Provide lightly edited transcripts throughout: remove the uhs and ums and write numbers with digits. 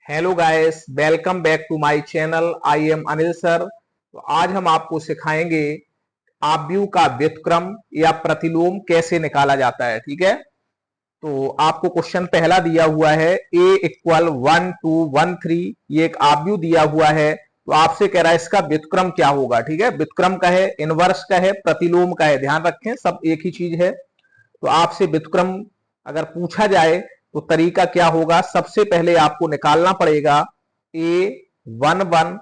Hello guys, welcome back to my channel. I am Anil sir. तो आज हम आपको सिखाएंगे आव्यूह का व्युत्क्रम या प्रतिलोम कैसे निकाला जाता है। ठीक है, तो आपको क्वेश्चन पहला दिया हुआ है a इक्वल 1 2 1 3। ये एक आव्यूह दिया हुआ है, तो आपसे कह रहा है इसका व्युत्क्रम क्या होगा। ठीक है, व्युत्क्रम का है, इनवर्स का है, प्रतिलोम का है। ध्यान रखें, सब एक ही चीज है। तो आपसे व्युत्क्रम अगर पूछा जाए तो तरीका क्या होगा। सबसे पहले आपको निकालना पड़ेगा a11।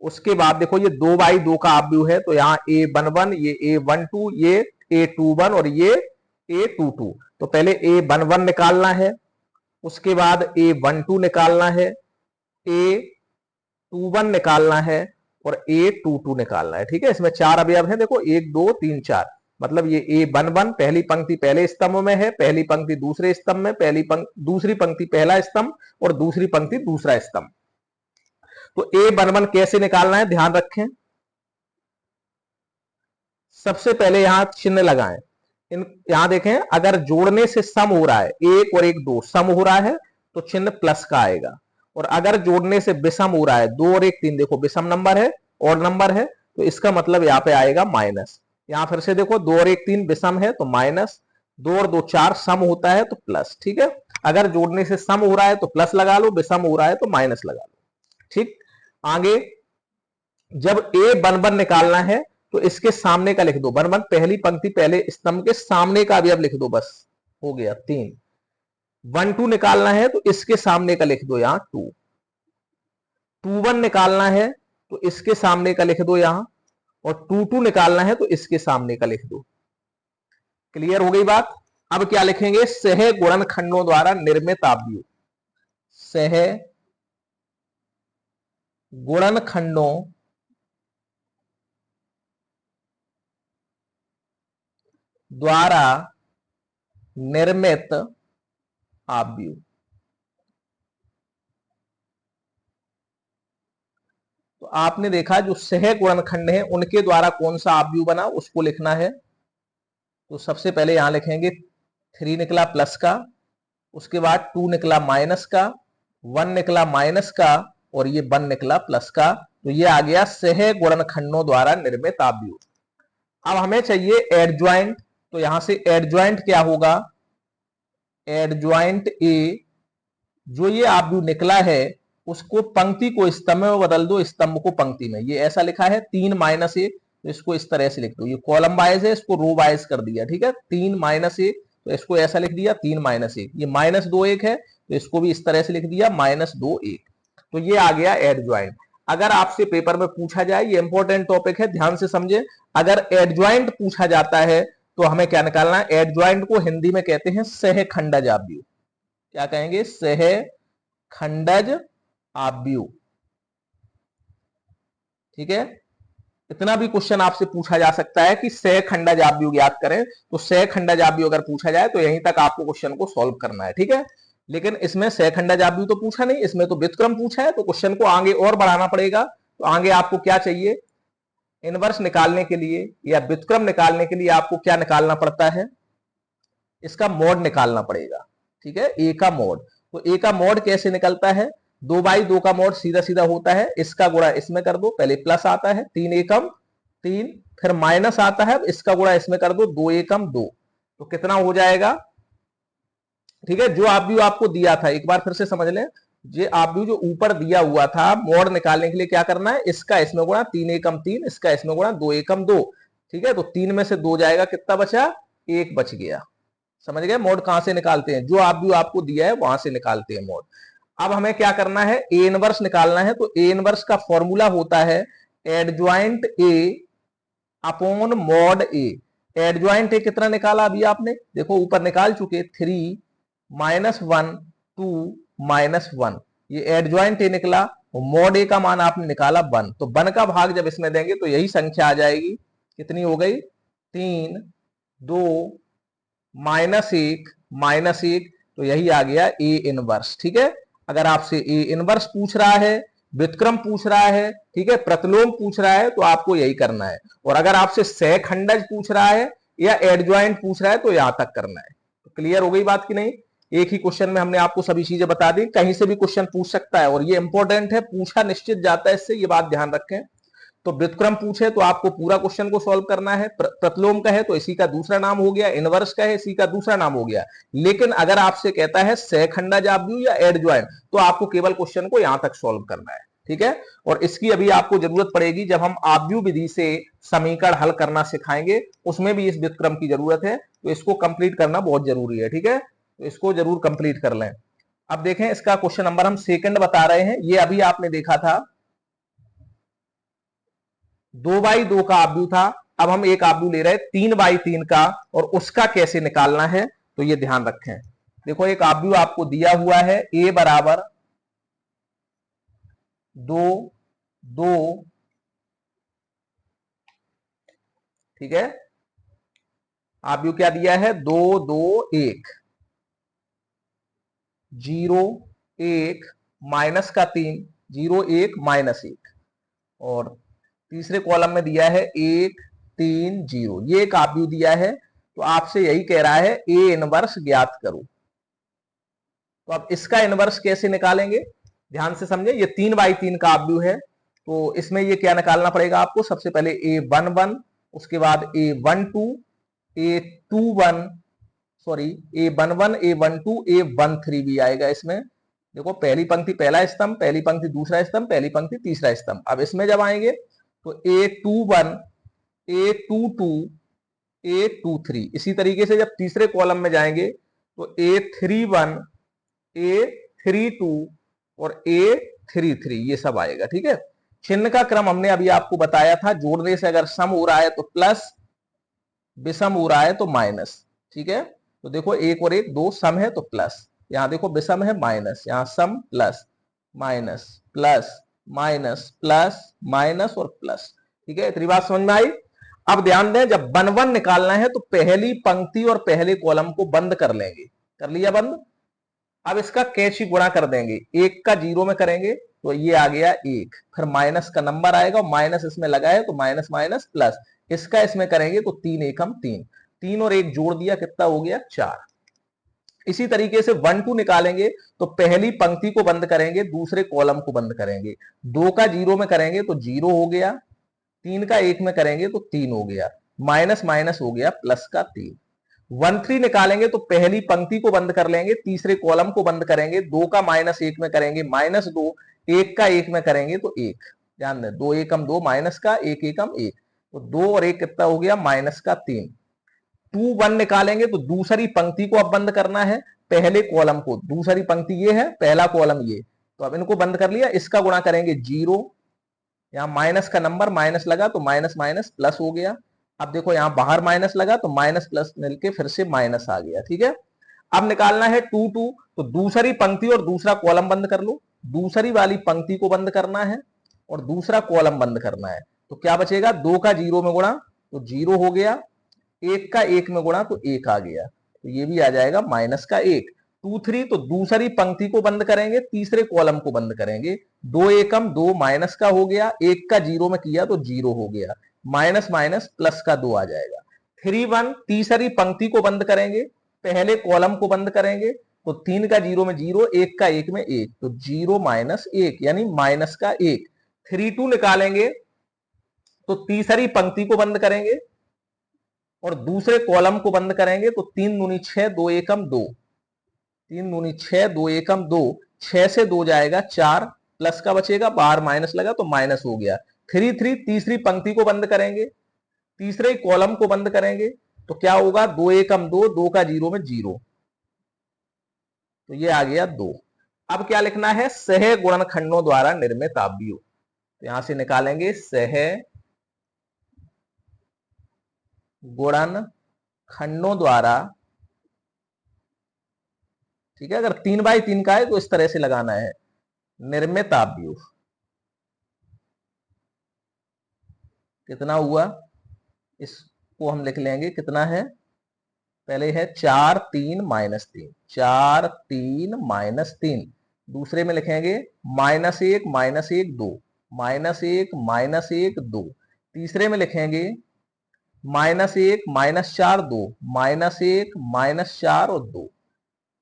उसके बाद देखो ये 2/2 का आव्यूह है, तो यहाँ a11, ये a12, ये a21 और ये a22। तो पहले a11 निकालना है, उसके बाद a12 निकालना है, a21 निकालना है और a22 निकालना है। ठीक है, इसमें 4 अवयव है। देखो 1 2 3 4, मतलब ये a11 पहली पंक्ति पहले स्तंभ में है, पहली पंक्ति दूसरे स्तंभ में, दूसरी पंक्ति पहला स्तंभ और दूसरी पंक्ति दूसरा स्तंभ। तो a11 कैसे निकालना है, ध्यान रखें। सबसे पहले यहां चिन्ह लगाएं। यहां देखें, अगर जोड़ने से सम हो रहा है, 1 और 1 2 सम हो रहा है तो चिन्ह प्लस का आएगा। और अगर जोड़ने से विषम हो रहा है, 2 और 1 3, देखो विषम नंबर है, और नंबर है, तो इसका मतलब यहां पे आएगा माइनस। यहां फिर से देखो 2 और 1 3 विषम है तो माइनस, 2 और 2 4 सम होता है तो प्लस। ठीक है, अगर जोड़ने से सम हो रहा है तो प्लस लगा लो, विषम हो रहा है तो माइनस लगा लो। ठीक, आगे जब a11 निकालना है तो इसके सामने का लिख दो। 11 पहली पंक्ति पहले स्तंभ के सामने का अवयव लिख दो, बस हो गया 3। 12 निकालना है तो इसके सामने का लिख दो यहां 2। 21 निकालना है तो इसके सामने का लिख दो यहां, और 22 निकालना है तो इसके सामने का लिख दो। क्लियर हो गई बात। अब क्या लिखेंगे, सह गुणनखंडों द्वारा निर्मित आव्यूह। सह गुणनखंडों द्वारा निर्मित आव्यूह। तो आपने देखा जो सह गुणनखंड है उनके द्वारा कौन सा आव्यूह बना उसको लिखना है। तो सबसे पहले यहां लिखेंगे 3 निकला प्लस का, उसके बाद 2 निकला माइनस का, 1 निकला माइनस का और ये 1 निकला प्लस का। तो ये आ गया सह गुणनखंडों द्वारा निर्मित आव्यूह। अब हमें चाहिए एडज्वाइंट। तो यहां से एडज्वाइंट क्या होगा, एडज्वाइंट ए, जो ये आव्यूह निकला है उसको पंक्ति को स्तंभ में बदल दो, स्तंभ को पंक्ति में। ये ऐसा लिखा है 3 माइनस 1, तो इसको इस तरह से लिख दो। ये कॉलम वाइज है, इसको रो वाइज कर दिया। ठीक है, 3 माइनस 1, तो इसको ऐसा लिख दिया 3 माइनस 1। ये माइनस 2 1 है, तो इसको भी इस तरह से लिख दिया माइनस 2 1। तो ये आ गया एडज्वाइंट। अगर आपसे पेपर में पूछा जाए, ये इंपॉर्टेंट टॉपिक है, ध्यान से समझे। अगर एडज्वाइंट पूछा जाता है तो हमें क्या निकालना है, एडज्वाइंट को हिंदी में कहते हैं सहखंडज आव्यूह। क्या कहेंगे, सहखंडज आव्यूह। ठीक है, इतना भी क्वेश्चन आपसे पूछा जा सकता है कि सहखंडज आव्यूह ज्ञात करें। तो सहखंडज आव्यूह अगर पूछा जाए तो यहीं तक आपको क्वेश्चन को सॉल्व करना है। ठीक है, लेकिन इसमें सहखंडज आव्यूह तो पूछा नहीं, इसमें तो व्युत्क्रम पूछा है, तो क्वेश्चन को आगे और बढ़ाना पड़ेगा। तो आगे आपको क्या चाहिए, इनवर्स निकालने के लिए या व्युत्क्रम निकालने के लिए आपको क्या निकालना पड़ता है, इसका मोड निकालना पड़ेगा। ठीक है, ए का मोड। तो ए का मोड कैसे निकलता है, 2/2 का मोड सीधा सीधा होता है, इसका गुणा इसमें कर दो, पहले प्लस आता है 3 एकम 3, फिर माइनस आता है, इसका गुणा इसमें कर दो 2 एकम 2। तो कितना हो जाएगा। ठीक है, जो आव्यूह आपको दिया था एक बार फिर से समझ लें। ये आव्यूह जो ऊपर दिया हुआ था, मोड निकालने के लिए क्या करना है, इसका इसमें गुणा 3 एकम 3, इसका इसमें गुणा 2 एकम 2। ठीक है, तो 3 में से 2 जाएगा, कितना बचा, 1 बच गया। समझ गए, मोड कहां से निकालते हैं, जो आव्यूह आपको दिया है वहां से निकालते हैं मोड। अब हमें क्या करना है, ए इनवर्स निकालना है। तो ए इनवर्स का फॉर्मूला होता है एडज्वाइंट ए अपॉन मॉड ए। एडज्वाइंट ए कितना निकाला अभी आपने, देखो ऊपर निकाल चुके, 3 माइनस 1 2 माइनस 1, ये एडज्वाइंट ए निकला। मॉड ए का मान आपने निकाला 1, तो 1 का भाग जब इसमें देंगे तो यही संख्या आ जाएगी। कितनी हो गई, 3 2 माइनस 1 माइनस 1, तो यही आ गया ए इनवर्स। ठीक है, अगर आपसे ए इनवर्स पूछ रहा है, व्युत्क्रम पूछ रहा है, ठीक है, प्रतिलोम पूछ रहा है, तो आपको यही करना है। और अगर आपसे सहखंडज पूछ रहा है या एडज्वाइंट पूछ रहा है तो यहां तक करना है। तो क्लियर हो गई बात कि नहीं। एक ही क्वेश्चन में हमने आपको सभी चीजें बता दी, कहीं से भी क्वेश्चन पूछ सकता है और ये इंपॉर्टेंट है, पूछा निश्चित जाता है इससे, ये बात ध्यान रखें। तो व्युत्क्रम पूछे तो आपको पूरा क्वेश्चन को सॉल्व करना है, प्रतिलोम का है तो इसी का दूसरा नाम हो गया, इनवर्स का है इसी का दूसरा नाम हो गया। लेकिन अगर आपसे कहता है सहखंडाजाब्यू या एडजॉइंट, तो आपको केवल क्वेश्चन को यहां तक सॉल्व करना है, ठीक है। और इसकी अभी आपको जरूरत पड़ेगी जब हम आव्यूह विधि से समीकरण हल करना सिखाएंगे, उसमें भी इस व्युत्क्रम की जरूरत है, तो इसको कंप्लीट करना बहुत जरूरी है, ठीक है। तो इसको जरूर कंप्लीट कर लें। अब देखें इसका क्वेश्चन नंबर हम सेकंड बता रहे हैं, ये अभी आपने देखा था 2/2 का आव्यूह था, अब हम एक आव्यूह ले रहे हैं 3/3 का, और उसका कैसे निकालना है तो ये ध्यान रखें। देखो एक आव्यूह आपको दिया हुआ है a बराबर 2 2, ठीक है। आव्यूह क्या दिया है 2 2 1 0 1 माइनस का 3 0 1 माइनस 1, और तीसरे कॉलम में दिया है 1 3 0, ये एक आव्यूह दिया है। तो आपसे यही कह रहा है ए इनवर्स ज्ञात करो। तो अब इसका इनवर्स कैसे निकालेंगे, ध्यान से समझे। ये 3/3 का आव्यूह है, तो इसमें ये क्या निकालना पड़ेगा आपको, सबसे पहले a11, उसके बाद a12 a21, sorry a11 a12 a13 भी आएगा इसमें। देखो पहली पंक्ति पहला स्तंभ, पहली पंक्ति दूसरा स्तंभ, पहली पंक्ति तीसरा स्तंभ। अब इसमें जब आएंगे तो a21 a22 a23, इसी तरीके से जब तीसरे कॉलम में जाएंगे तो a31 a32 और a33, ये सब आएगा, ठीक है। चिन्ह का क्रम हमने अभी आपको बताया था, जोड़ने से अगर सम हो रहा है तो प्लस, विषम हो रहा है तो माइनस, ठीक है। तो देखो एक और एक दो सम है तो प्लस, यहां देखो विषम है माइनस, यहां सम plus minus plus minus plus minus और प्लस, ठीक है। इतनी बात समझ में आई। अब ध्यान दें जब 1 1 निकालना है तो पहली पंक्ति और पहले कॉलम को बंद कर लेंगे, कर लिया बंद। अब इसका कैची गुणा कर देंगे, 1 का 0 में करेंगे तो ये आ गया 1, फिर माइनस का नंबर आएगा, माइनस इसमें लगा है तो माइनस माइनस प्लस, इसका इसमें करेंगे तो 3 एकम 3, 3 और 1 जोड़ दिया कितना हो गया 4। इसी तरीके से 1 2 निकालेंगे तो पहली पंक्ति को बंद करेंगे, दूसरे कॉलम को बंद करेंगे, 2 का 0 में करेंगे तो 0 हो गया, 3 का 1 में करेंगे तो 3 हो गया, माइनस माइनस हो गया प्लस का 3। 1 3 निकालेंगे तो पहली पंक्ति को बंद कर लेंगे, तीसरे कॉलम को बंद करेंगे, 2 का माइनस 1 में करेंगे -2, 1 का 1 में करेंगे तो 1, ध्यान दें 2 एकम 2 माइनस का 1 एकम 1, तो 2 और 1 कितना हो गया माइनस का 3। 2 1 निकालेंगे तो दूसरी पंक्ति को अब बंद करना है, पहले कॉलम को, दूसरी पंक्ति ये है, पहला कॉलम ये, तो अब इनको बंद कर लिया, इसका गुणा करेंगे 0, यहां माइनस का नंबर माइनस लगा तो माइनस माइनस प्लस हो गया। अब देखो यहां बाहर माइनस लगा तो माइनस प्लस मिलके फिर से माइनस आ गया, ठीक है। अब निकालना है 2 2, तो दूसरी पंक्ति और दूसरा कॉलम बंद कर लो, दूसरी वाली पंक्ति को बंद करना है और दूसरा कॉलम बंद करना है, तो क्या बचेगा 2 का 0 में गुणा तो 0 हो गया, 1 का 1 में गुणा तो 1 आ गया, तो ये भी आ जाएगा माइनस का 1। 2 3, तो दूसरी पंक्ति को बंद करेंगे, तीसरे कॉलम को बंद करेंगे, 2 एकम 2 माइनस का हो गया, 1 का 0 में किया तो 0 हो गया, माइनस माइनस प्लस का 2 आ जाएगा। 3 1, तीसरी पंक्ति को बंद करेंगे, पहले कॉलम को बंद करेंगे, तो 3 का 0 में 0, 1 का 1 में 1, तो 0 माइनस 1 यानी माइनस का 1। 3 2 निकालेंगे तो तीसरी पंक्ति को बंद करेंगे और दूसरे कॉलम को बंद करेंगे, तो 3 दूनी 6, 2 एकम 2, 3 दूनी 6, 2 एकम 2, 6 से 2 जाएगा 4, प्लस का बचेगा, बाहर माइनस लगा तो माइनस हो गया। 3 3, तीसरी पंक्ति को बंद करेंगे, तीसरे कॉलम को बंद करेंगे, तो क्या होगा 2 एकम 2, 2 का 0 में 0, तो ये आ गया 2। अब क्या लिखना है, सह गुणनखंडों द्वारा निर्मित आव्यूह, तो यहां से निकालेंगे सह गुणनखंडों द्वारा, ठीक है। अगर 3/3 का है तो इस तरह से लगाना है, निर्मित आव्यूह कितना हुआ, इसको हम लिख लेंगे कितना है, पहले है 4 3 -3, 4 3 -3, दूसरे में लिखेंगे -1 -1 2, -1 -1 2, तीसरे में लिखेंगे -1 -4 2, -1 -4 और 2।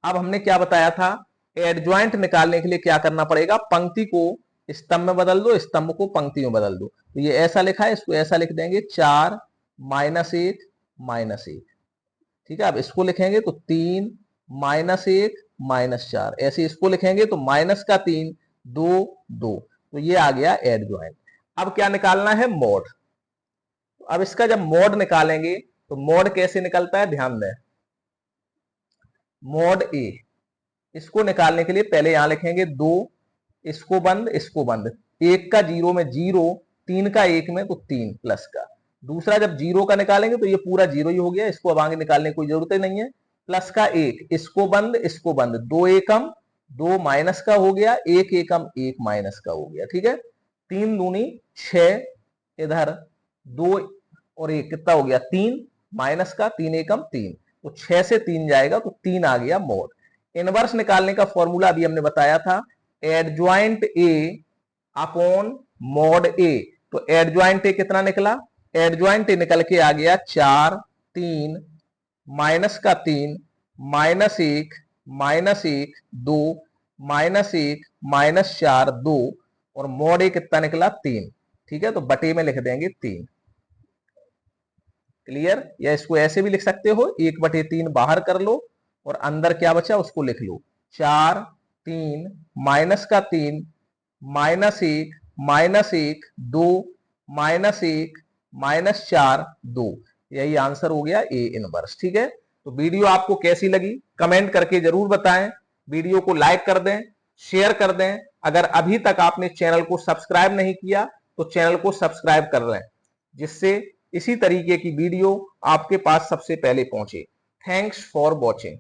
अब हमने क्या बताया था, एडजॉइंट निकालने के लिए क्या करना पड़ेगा, पंक्ति को स्तंभ में बदल दो, स्तंभ को पंक्ति में बदल दो। तो ये ऐसा लिखा है, इसको ऐसा लिख देंगे 4 -1 -1, ठीक है। अब इसको लिखेंगे तो 3 -1 -4, ऐसे इसको लिखेंगे तो -3 2 2, तो ये आ गया एडजॉइंट। अब क्या निकालना है, मोड। तो अब इसका जब मोड निकालेंगे तो मोड कैसे निकलता है, ध्यान दें। मोड ए, इसको निकालने के लिए पहले यहां लिखेंगे 2, इसको बंद, इसको बंद, 1 का 0 में 0, 3 का 1 में तो 3 प्लस का। दूसरा जब 0 का निकालेंगे तो ये पूरा 0 ही हो गया, इसको अब आगे निकालने की कोई जरूरत ही नहीं है। प्लस का 1, इसको बंद, इसको बंद, 2 एकम 2 माइनस का हो गया, 1 एकम 1 माइनस का हो गया, ठीक है। 3 दूनी 6, इधर 2 और 1 कितना हो गया, 3 माइनस का, 3 एकम 3, तो 6 से 3 जाएगा तो 3 आ गया मोड। इनवर्स निकालने का फॉर्मूला अभी हमने बताया था, एडजॉइंट ए अपॉन मोड ए। तो एडजॉइंट ए कितना निकला, एडजॉइंट ए निकल के आ गया 4 3 माइनस का 3 -1 -1 2 -1 -4 2, और मोड ए कितना निकला 3, ठीक है। तो बटे में लिख देंगे 3, क्लियर। या इसको ऐसे भी लिख सकते हो, 1/3 बाहर कर लो और अंदर क्या बचा उसको लिख लो, 4 3 माइनस का 3 -1 -1 2 -1 -4 2, यही आंसर हो गया ए इनवर्स, ठीक है। तो वीडियो आपको कैसी लगी कमेंट करके जरूर बताएं, वीडियो को लाइक कर दें, शेयर कर दें। अगर अभी तक आपने चैनल को सब्सक्राइब नहीं किया तो चैनल को सब्सक्राइब कर लें, जिससे इसी तरीके की वीडियो आपके पास सबसे पहले पहुंचे। Thanks for watching.